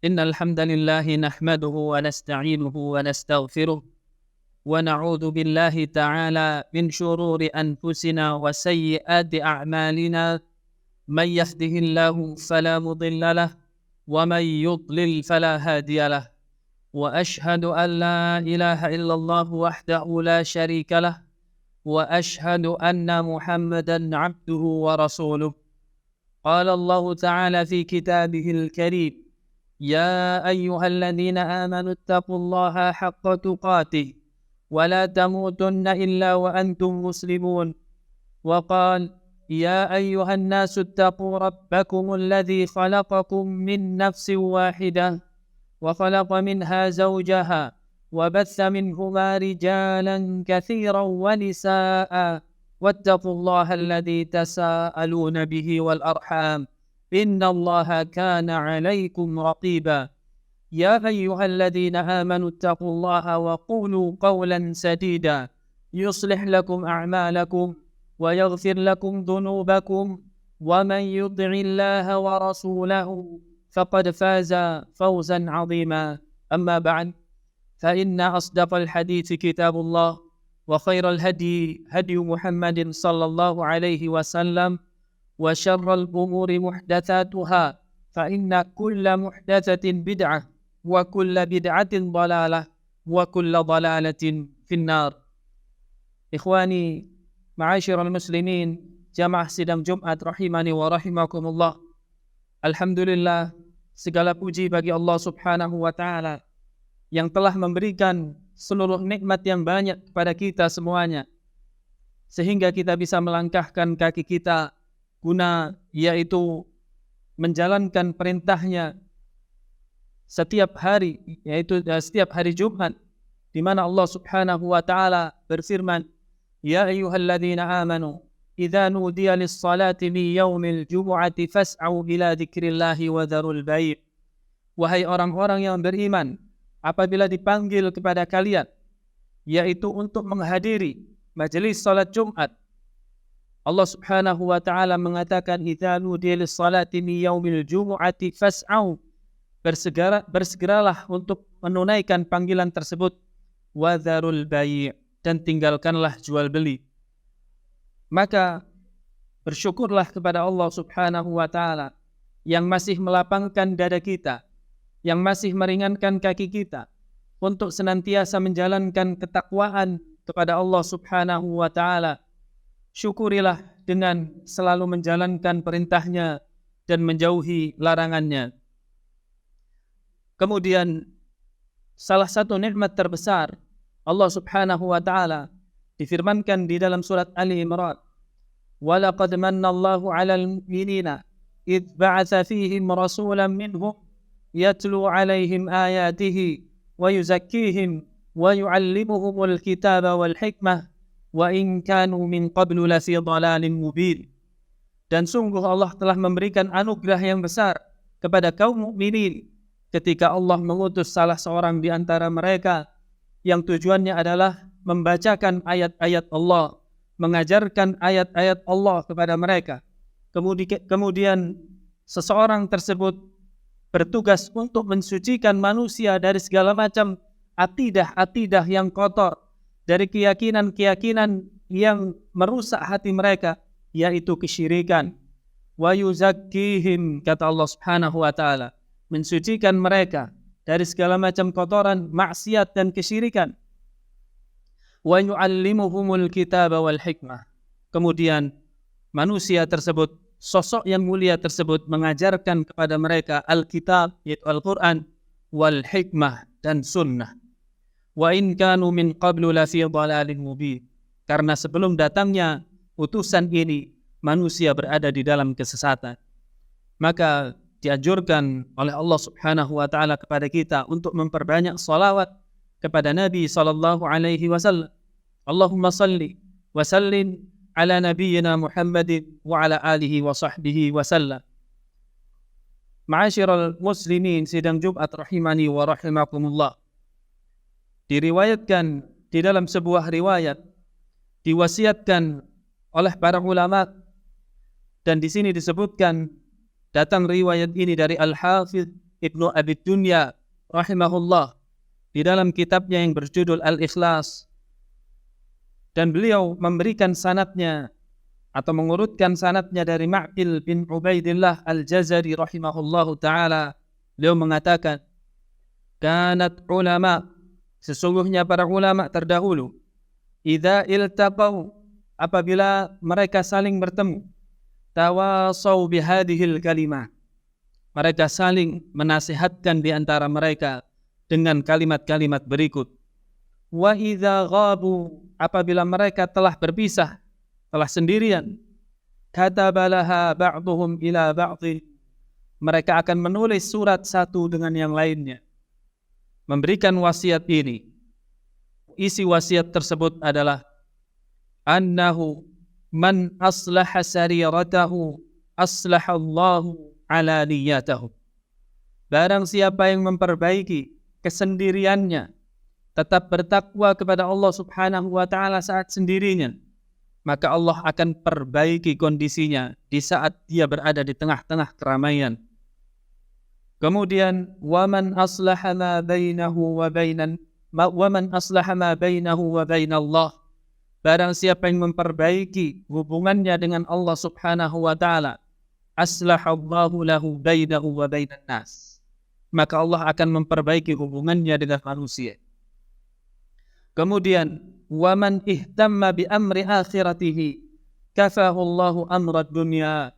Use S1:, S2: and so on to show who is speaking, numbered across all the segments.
S1: إن الحمد لله نحمده ونستعينه ونستغفره ونعوذ بالله تعالى من شرور أنفسنا وسيئات أعمالنا. من يهده الله فلا مضل له ومن يضلل فلا هادي له، وأشهد أن لا إله إلا الله وحده لا شريك له، وأشهد أن محمدا عبده ورسوله. قال الله تعالى في كتابه الكريم: يا أيها الذين آمنوا اتقوا الله حق تقاته ولا تموتن إلا وأنتم مسلمون. وقال: يا أيها الناس اتقوا ربكم الذي خلقكم من نفس واحدة وخلق منها زوجها وبث منهما رجالا كثيرا ونساء، واتقوا الله الذي تساءلون به والأرحام، إن الله كان عليكم رقيبا. يا أيها الذين آمنوا اتقوا الله وقولوا قولا سديدا يصلح لكم أعمالكم ويغفر لكم ذنوبكم، ومن يطع الله ورسوله فقد فاز فوزا عظيما. أما بعد، فإن أصدق الحديث كتاب الله، وخير الهدي هدي محمد صلى الله عليه وسلم، وشر الأمور محدثاتها، فإن كل محدثة بدعة وكل بدعة ضلالة وكل ضلالة في النار. Ikhwani ma'asyiral muslimin, jamaah sidang Jumat rahimani wa rahimakumullah. Alhamdulillah, segala puji bagi Allah Subhanahu wa taala yang telah memberikan seluruh nikmat yang banyak kepada kita semuanya, sehingga kita bisa melangkahkan kaki kita guna yaitu menjalankan perintahnya setiap hari, yaitu setiap hari Jumat, di mana Allah Subhanahu wa taala berfirman: Ya ayyuhalladzina amanu idza nudiya lis-salati min yaumil jumu'ati fas'au ila dzikrillahi wa dzarul bai'. Wahai orang-orang yang beriman, apabila dipanggil kepada kalian yaitu untuk menghadiri majelis salat Jumat, Allah Subhanahu wa taala mengatakan idza nudiya lis-salati min yaumil jumu'ati fas'au, bersegeralah untuk menunaikan panggilan tersebut, wa dzarul bai', dan tinggalkanlah jual beli. Maka bersyukurlah kepada Allah Subhanahu wa taala yang masih melapangkan dada kita, yang masih meringankan kaki kita untuk senantiasa menjalankan ketakwaan kepada Allah Subhanahu wa taala. Syukurilah dengan selalu menjalankan perintahnya dan menjauhi larangannya. Kemudian salah satu nikmat terbesar Allah Subhanahu wa taala difirmankan di dalam surat Ali Imran: "Wa laqad manna Allahu 'alal mu'minina idz ba'atsa fihim rasulan minhum yatlu 'alaihim ayatihi wa yuzakkihim wa yu'allimuhumul kitaba wal hikmah wa in kanu min qablu lafi dhalalin mubin." Dan sungguh Allah telah memberikan anugerah yang besar kepada kaum mukminin ketika Allah mengutus salah seorang di antara mereka yang tujuannya adalah membacakan ayat-ayat Allah, mengajarkan ayat-ayat Allah kepada mereka. Kemudian seseorang tersebut bertugas untuk mensucikan manusia dari segala macam akidah yang kotor, dari keyakinan yang merusak hati mereka, yaitu kesyirikan. Wa yuzakkihim, kata Allah Subhanahu wa taala, mensucikan mereka dari segala macam kotoran, maksiat dan kesyirikan. Wa yu'allimuhumul kitaba wal hikmah. Kemudian manusia tersebut, sosok yang mulia tersebut, mengajarkan kepada mereka Alkitab, yaitu Al-Quran, wal hikmah, dan sunnah. Wa in kanu min qablu lafi dhalalin mubin. Karena sebelum datangnya utusan ini, manusia berada di dalam kesesatan. Maka dianjurkan oleh Allah Subhanahu wa taala kepada kita untuk memperbanyak salawat kepada Nabi sallallahu alaihi wasallam. Allahumma salli wa sallim ala nabiyyina Muhammadin wa ala alihi wa sahbihi wasallam. Ma'asyiral muslimin sidang Jumat rahimani wa rahimakumullah. Diriwayatkan di dalam sebuah riwayat, diwasiatkan oleh para ulama, dan di sini disebutkan datang riwayat ini dari Al-Hafidh Ibnu Abi Dunya rahimahullah di dalam kitabnya yang berjudul Al-Ikhlas, dan beliau memberikan sanadnya atau mengurutkan sanadnya dari Ma'qil bin Ubaidillah Al-Jazari rahimahullahu ta'ala. Beliau mengatakan, kanat ulama, sesungguhnya para ulama terdahulu, idza iltaqau, apabila mereka saling bertemu, tawasau bihadihil kalimah, mereka saling menasihatkan di antara mereka dengan kalimat-kalimat berikut. Wa idza ghabu, apabila mereka telah berpisah, telah sendirian, katabalaha ba'duhum ila ba'dhin, mereka akan menulis surat satu dengan yang lainnya, memberikan wasiat ini. Isi wasiat tersebut adalah annahu man aslaha sariratahu aslahallahu ala niyatahu. Barang siapa yang memperbaiki kesendiriannya, tetap bertakwa kepada Allah subhanahu wa ta'ala saat sendirinya, maka Allah akan perbaiki kondisinya di saat dia berada di tengah-tengah keramaian. Kemudian waman aslaha ma bainahu wa bainallah, barang siapa yang memperbaiki hubungannya dengan Allah subhanahu wa ta'ala, aslahallahu lahu bainahu wa bainan nas, maka Allah akan memperbaiki hubungannya dengan manusia. Kemudian waman ihtamma bi amri akhiratihi kafahu Allahu amra dunya,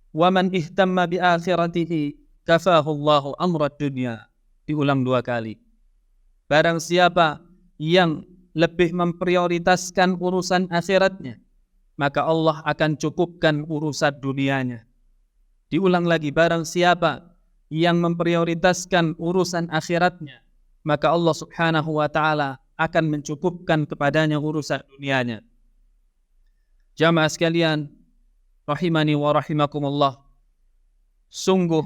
S1: waman ihtamma bi akhiratihi kafahu Allahu amra dunya. Diulang 2 kali. Barang siapa yang lebih memprioritaskan urusan akhiratnya, maka Allah akan cukupkan urusan dunianya. Diulang lagi, barang siapa yang memprioritaskan urusan akhiratnya, maka Allah subhanahu wa ta'ala akan mencukupkan kepadanya urusan dunianya. Jamaah sekalian, rahimani wa rahimakumullah, sungguh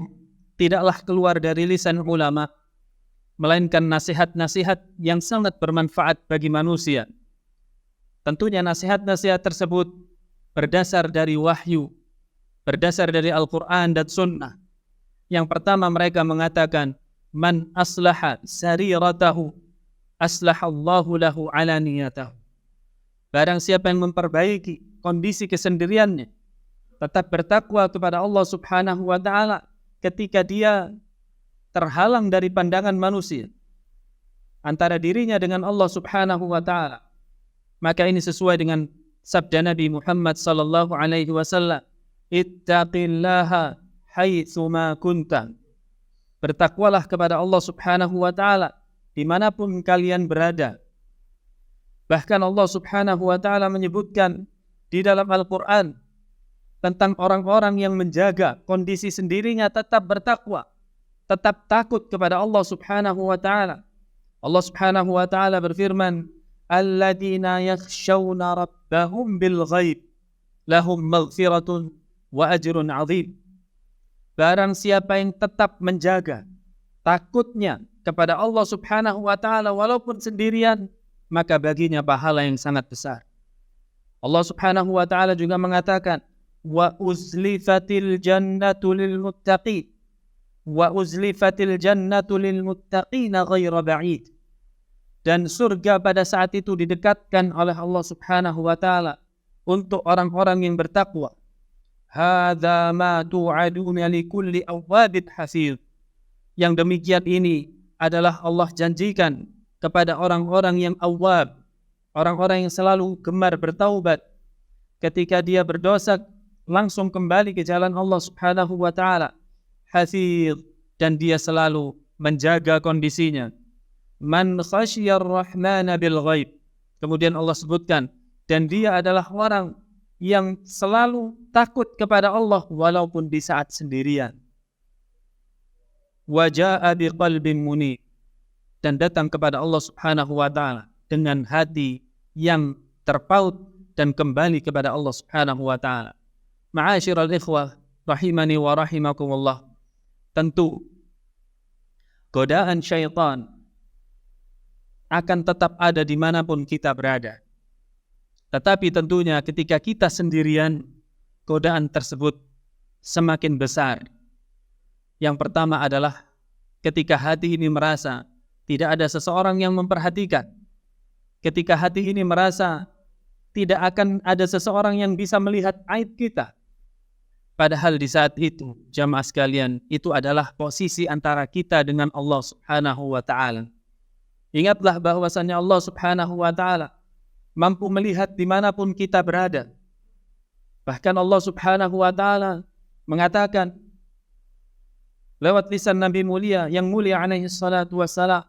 S1: tidaklah keluar dari lisan ulama melainkan nasihat-nasihat yang sangat bermanfaat bagi manusia. Tentunya nasihat-nasihat tersebut berdasar dari wahyu, berdasar dari Al-Quran dan Sunnah. Yang pertama, mereka mengatakan, man aslaha sariratahu aslahallahu lahu ala niyatahu. Barang siapa yang memperbaiki kondisi kesendiriannya, tetap bertakwa kepada Allah subhanahu wa ta'ala ketika dia terhalang dari pandangan manusia antara dirinya dengan Allah subhanahu wa ta'ala, maka ini sesuai dengan sabda Nabi Muhammad sallallahu alaihi wasallam, ittaqillaha haitsu ma kunta, bertakwalah kepada Allah subhanahu wa ta'ala dimanapun kalian berada. Bahkan Allah subhanahu wa ta'ala menyebutkan di dalam Al-Quran tentang orang-orang yang menjaga kondisi sendirinya tetap bertakwa, tetap takut kepada Allah subhanahu wa ta'ala. Allah subhanahu wa ta'ala berfirman, alladzina yakhshawna rabbahum bil ghaib lahum maghfiratun wa ajrun azim. Barang siapa yang tetap menjaga takutnya kepada Allah subhanahu wa ta'ala walaupun sendirian, maka baginya pahala yang sangat besar. Allah subhanahu wa ta'ala juga mengatakan, wa uzlifatil jannatu lil muttaqin, wa uzlifatil jannatu lil muttaqina ghaira ba'id. Dan surga pada saat itu didekatkan oleh Allah subhanahu wa ta'ala untuk orang-orang yang bertakwa. Hadza ma tu'aduna likulli awwabin hafiz. Yang demikian ini adalah Allah janjikan kepada orang-orang yang awwab, orang-orang yang selalu gemar bertaubat. Ketika dia berdosa, langsung kembali ke jalan Allah subhanahu wa ta'ala. Hafiz, dan dia selalu menjaga kondisinya. Man khasyiyar rahmana bil ghaib. Kemudian Allah sebutkan, dan dia adalah orang yang selalu takut kepada Allah walaupun di saat sendirian. Wa jaa'a biqalbin munib, dan datang kepada Allah subhanahu wa ta'ala dengan hati yang terpaut dan kembali kepada Allah subhanahu wa ta'ala. Ma'asyiral ikhwah rahimani wa rahimakumullah, tentu godaan syaitan akan tetap ada dimanapun kita berada. Tetapi tentunya ketika kita sendirian, godaan tersebut semakin besar. Yang pertama adalah ketika hati ini merasa tidak ada seseorang yang memperhatikan, ketika hati ini merasa tidak akan ada seseorang yang bisa melihat aib kita. Padahal di saat itu, jamaah sekalian, itu adalah posisi antara kita dengan Allah Subhanahu wa ta'ala. Ingatlah bahwasannya Allah Subhanahu wa ta'ala mampu melihat dimanapun kita berada. Bahkan Allah Subhanahu wa ta'ala mengatakan lewat lisan Nabi mulia yang mulia alaihi salatu wassalam,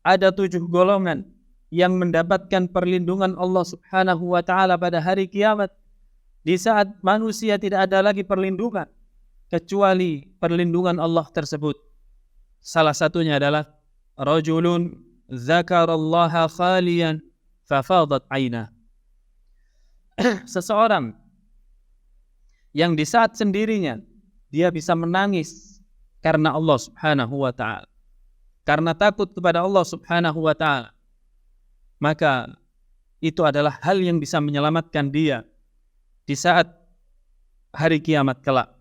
S1: ada 7 golongan yang mendapatkan perlindungan Allah Subhanahu wa ta'ala pada hari kiamat, di saat manusia tidak ada lagi perlindungan kecuali perlindungan Allah tersebut. Salah satunya adalah rajulun dzakarallaha khaliyan fafadat ainah. Seseorang yang di saat sendirinya dia bisa menangis karena Allah Subhanahu wa ta'ala, karena takut kepada Allah Subhanahu wa ta'ala, maka itu adalah hal yang bisa menyelamatkan dia di saat hari kiamat kelak.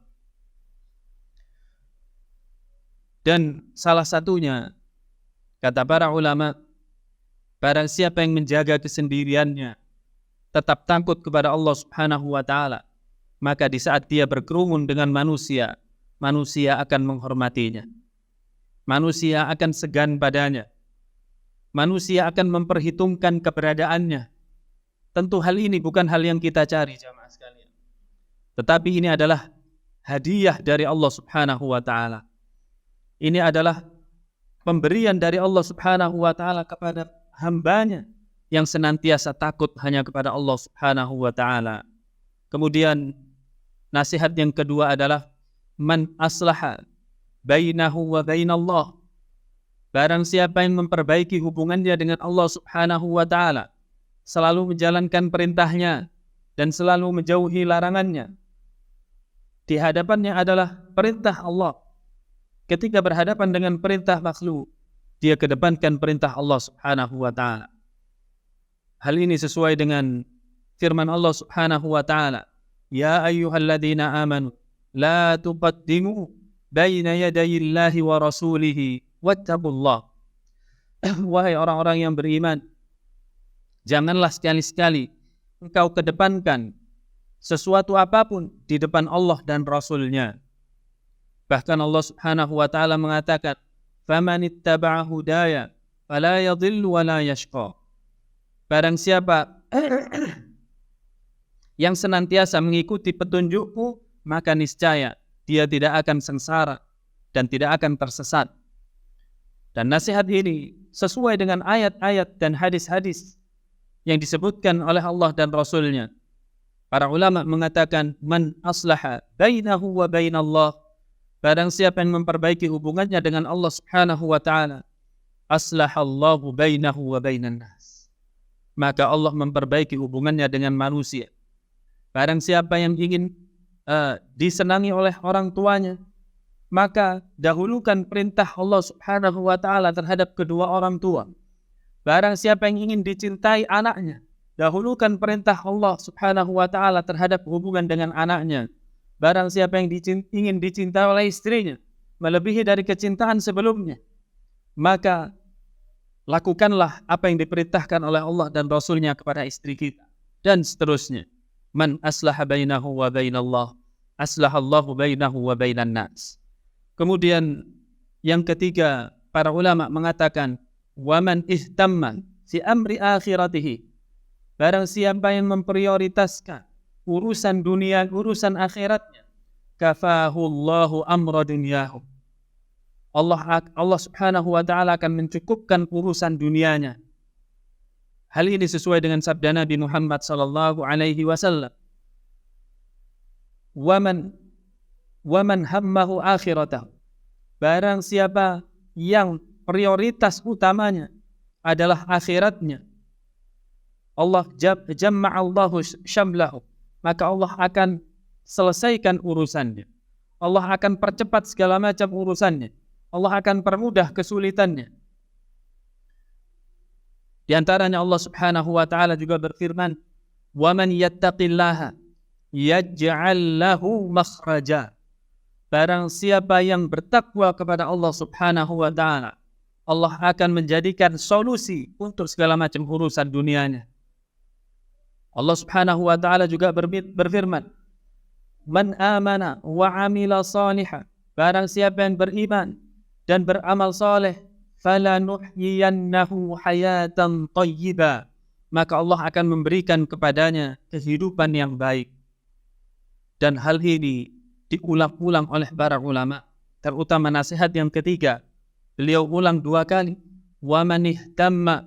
S1: Dan salah satunya, kata para ulama, barang siapa yang menjaga kesendiriannya, tetap takut kepada Allah Subhanahu wa ta'ala, maka di saat dia berkerumun dengan manusia, manusia akan menghormatinya. Manusia akan segan padanya. Manusia akan memperhitungkan keberadaannya. Tentu hal ini bukan hal yang kita cari, jamaah sekalian. Tetapi ini adalah hadiah dari Allah Subhanahu wa ta'ala. Ini adalah pemberian dari Allah Subhanahu wa ta'ala kepada hambanya yang senantiasa takut hanya kepada Allah Subhanahu wa ta'ala. Kemudian nasihat yang kedua adalah man aslaha bainahu wa bainallah. Barang siapa yang memperbaiki hubungannya dengan Allah Subhanahu wa ta'ala, selalu menjalankan perintahnya dan selalu menjauhi larangannya. Di hadapannya adalah perintah Allah. Ketika berhadapan dengan perintah makhluk, dia kedepankan perintah Allah Subhanahu wa ta'ala. Hal ini sesuai dengan firman Allah Subhanahu wa ta'ala, ya ayyuhalladzina amanu la tuqaddimu baina yadayillahi wa rasulihi wattaqullah. Wahai orang-orang yang beriman, janganlah sekali-sekali engkau kedepankan sesuatu apapun di depan Allah dan Rasul-Nya. Bahkan Allah Subhanahu wa ta'ala mengatakan, faman ittaba'a hudaya fala yadhillu wa la yashqa. Barang siapa yang senantiasa mengikuti petunjukku, maka niscaya dia tidak akan sengsara dan tidak akan tersesat. Dan nasihat ini sesuai dengan ayat-ayat dan hadis-hadis yang disebutkan oleh Allah dan Rasul-Nya. Para ulama mengatakan, man aslaha bainahu wa bainallah. Barang siapa yang memperbaiki hubungannya dengan Allah Subhanahu wa ta'ala, aslahallahu bainahu wa bainan nas. Maka Allah memperbaiki hubungannya dengan manusia. Barang siapa yang ingin disenangi oleh orang tuanya, maka dahulukan perintah Allah Subhanahu wa ta'ala terhadap kedua orang tua. Barang siapa yang ingin dicintai anaknya, dahulukan perintah Allah Subhanahu wa ta'ala terhadap hubungan dengan anaknya. Barang siapa yang ingin dicintai oleh istrinya, melebihi dari kecintaan sebelumnya, maka lakukanlah apa yang diperintahkan oleh Allah dan Rasul-Nya kepada istri kita. Dan seterusnya. Man aslaha bainahu wa bainallah, aslahallahu bainahu wa bainan nas. Kemudian yang ketiga, para ulama mengatakan, waman ihtamma si amri akhiratihi. Barang siapa yang memprioritaskan urusan dunia, urusan akhiratnya, kafahullahu amra dunyahu. Allah Subhanahu wa ta'ala akan mencukupkan urusan dunianya. Hal ini sesuai dengan sabda Nabi Muhammad sallallahu alaihi wasallam. Waman hammahu akhiratahu. Barang siapa yang prioritas utamanya adalah akhiratnya, Allah jamma'allahu syamlahu, maka Allah akan selesaikan urusannya. Allah akan percepat segala macam urusannya. Allah akan permudah kesulitannya. Di antaranya Allah Subhanahu wa ta'ala juga berfirman, "Wa man yattaqillaha yaj'al lahu makhraja barang siapa yang bertakwa kepada Allah Subhanahu wa ta'ala, Allah akan menjadikan solusi untuk segala macam urusan dunianya. Allah Subhanahu wa ta'ala juga berfirman, "Man amana wa amila salihah," barang siapa yang beriman dan beramal saleh, "falanuhyiyannahu hayatan thayyibah," maka Allah akan memberikan kepadanya kehidupan yang baik. Dan hal ini diulang-ulang oleh para ulama, terutama nasihat yang ketiga. Beliau ulang 2 kali, "Wa man ihtamma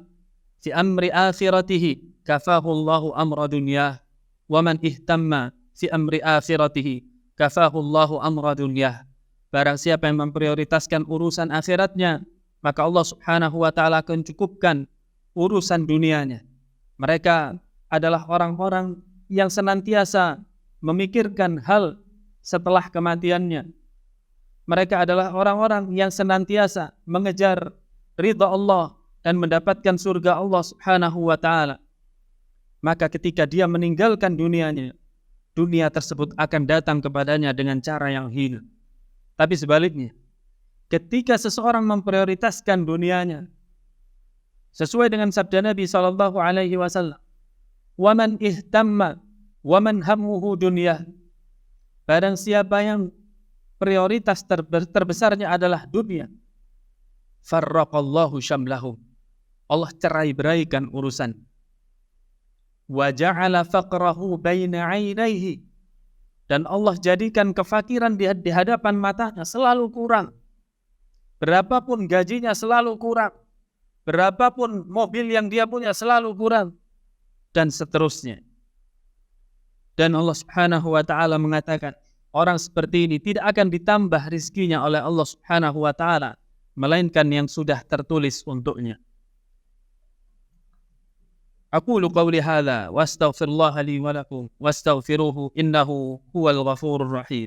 S1: fi amri akhiratihi kafahu Allahu amra dunyah, wa man ihtamma fi amri akhiratihi kafahu Allahu amra dunyah." Barang siapa yang memprioritaskan urusan akhiratnya, maka Allah Subhanahu wa ta'ala akan cukupkan urusan dunianya. Mereka adalah orang-orang yang senantiasa memikirkan hal setelah kematiannya. Mereka adalah orang-orang yang senantiasa mengejar ridha Allah dan mendapatkan surga Allah Subhanahu wa ta'ala. Maka ketika dia meninggalkan dunianya, dunia tersebut akan datang kepadanya dengan cara yang hina. Tapi sebaliknya, ketika seseorang memprioritaskan dunianya, sesuai dengan sabda Nabi sallallahu alaihi wasallam, "Wa man ihtamma wa man hammuhu dunyah," barang siapa yang prioritas terbesarnya adalah dunia, farraqallahu syamlahum, Allah cerai-beraikan urusan. Wa ja'ala faqrahu baina 'ainaihi, dan Allah jadikan kefakiran di hadapan matanya selalu kurang. Berapapun gajinya selalu kurang, berapapun mobil yang dia punya selalu kurang, dan seterusnya. Dan Allah Subhanahu wa ta'ala mengatakan, orang seperti ini tidak akan ditambah rizkinya oleh Allah Subhanahu wa ta'ala, melainkan yang sudah tertulis untuknya. Aqulu qawli hadha wa astaghfirullah li wa lakum wastaghfiruhu innahu huwal ghafurur rahim.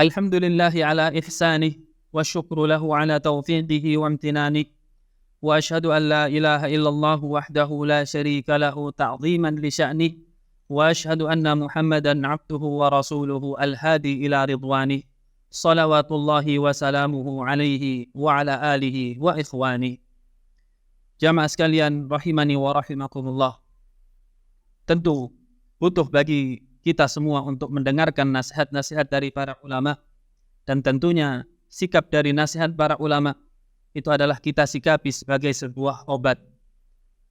S1: Alhamdulillahi ala ihsanih wa syukru lahu ala taufiqihi wa amtinani wa ashhadu an la ilaha illallah wahdahu la syarika lahu ta'ziman li sya'nih wa ashhadu anna Muhammadan abduhu wa rasuluhu al-hadi ila ridwanih salawatullahi wa salamuhu alaihi wa ala alihi wa ikhwani. Jamaah sekalian rahimani wa rahimakumullah, tentu butuh bagi kita semua untuk mendengarkan nasihat-nasihat dari para ulama, dan tentunya sikap dari nasihat para ulama itu adalah kita sikapi sebagai sebuah obat.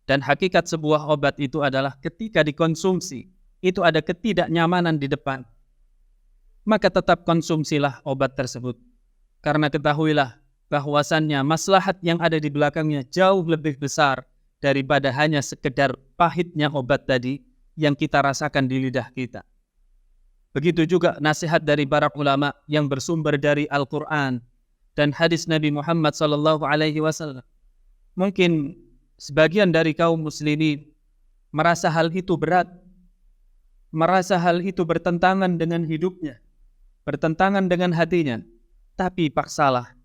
S1: Dan hakikat sebuah obat itu adalah ketika dikonsumsi itu ada ketidaknyamanan di depan, maka tetap konsumsilah obat tersebut, karena ketahuilah bahwasannya maslahat yang ada di belakangnya jauh lebih besar daripada hanya sekedar pahitnya obat tadi yang kita rasakan di lidah kita. Begitu juga nasihat dari para ulama yang bersumber dari Al-Quran dan hadis Nabi Muhammad SAW. Mungkin sebagian dari kaum muslimin merasa hal itu berat, merasa hal itu bertentangan dengan hidupnya, bertentangan dengan hatinya. Tapi paksalah,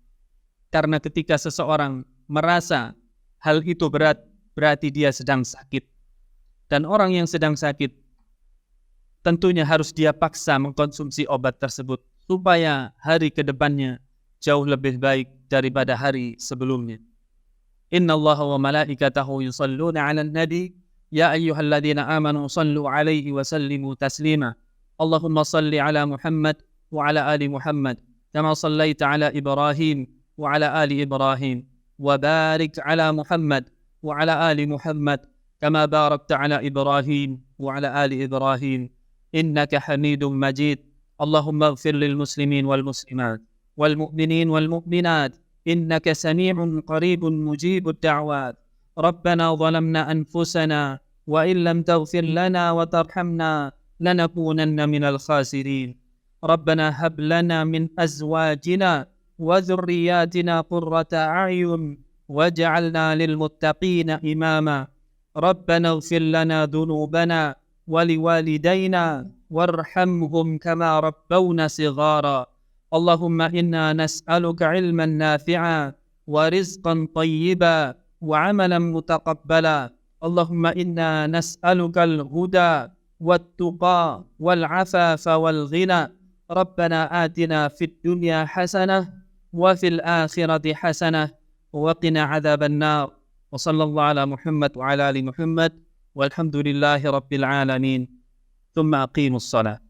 S1: karena ketika seseorang merasa hal itu berat, berarti dia sedang sakit. Dan orang yang sedang sakit tentunya harus dia paksa mengkonsumsi obat tersebut supaya hari ke depannya jauh lebih baik daripada hari sebelumnya. Inna Allah wa malaikatahu yusalluna 'alan nabi ya ayyuhalladzina amanu sallu 'alaihi wa sallimu taslima. Allahumma salli 'ala Muhammad wa 'ala ali Muhammad kama sallaita 'ala Ibrahim wa 'ala ali Ibrahim wa barik 'ala Muhammad wa 'ala ali Muhammad كما باركت على إبراهيم وعلى آل إبراهيم إنك حميد مجيد. اللهم اغفر للمسلمين والمسلمات والمؤمنين والمؤمنات إنك سميع قريب مجيب الدعوات. ربنا ظلمنا أنفسنا وإن لم تغفر لنا وترحمنا لنكونن من الخاسرين. ربنا هب لنا من أزواجنا وذرياتنا قرة أعين واجعلنا للمتقين إماما. ربنا اغفر لنا ذنوبنا ولوالدينا وارحمهم كما ربونا صغارا. اللهم إنا نسألك علما نافعا ورزقا طيبا وعملا متقبلا. اللهم إنا نسألك الهدى والتقى والعفاف والغنى. ربنا آتنا في الدنيا حسنة وفي الآخرة حسنة وقنا عذاب النار. وصلى الله على محمد وعلى آل محمد والحمد لله رب العالمين. ثم أقيموا الصلاة.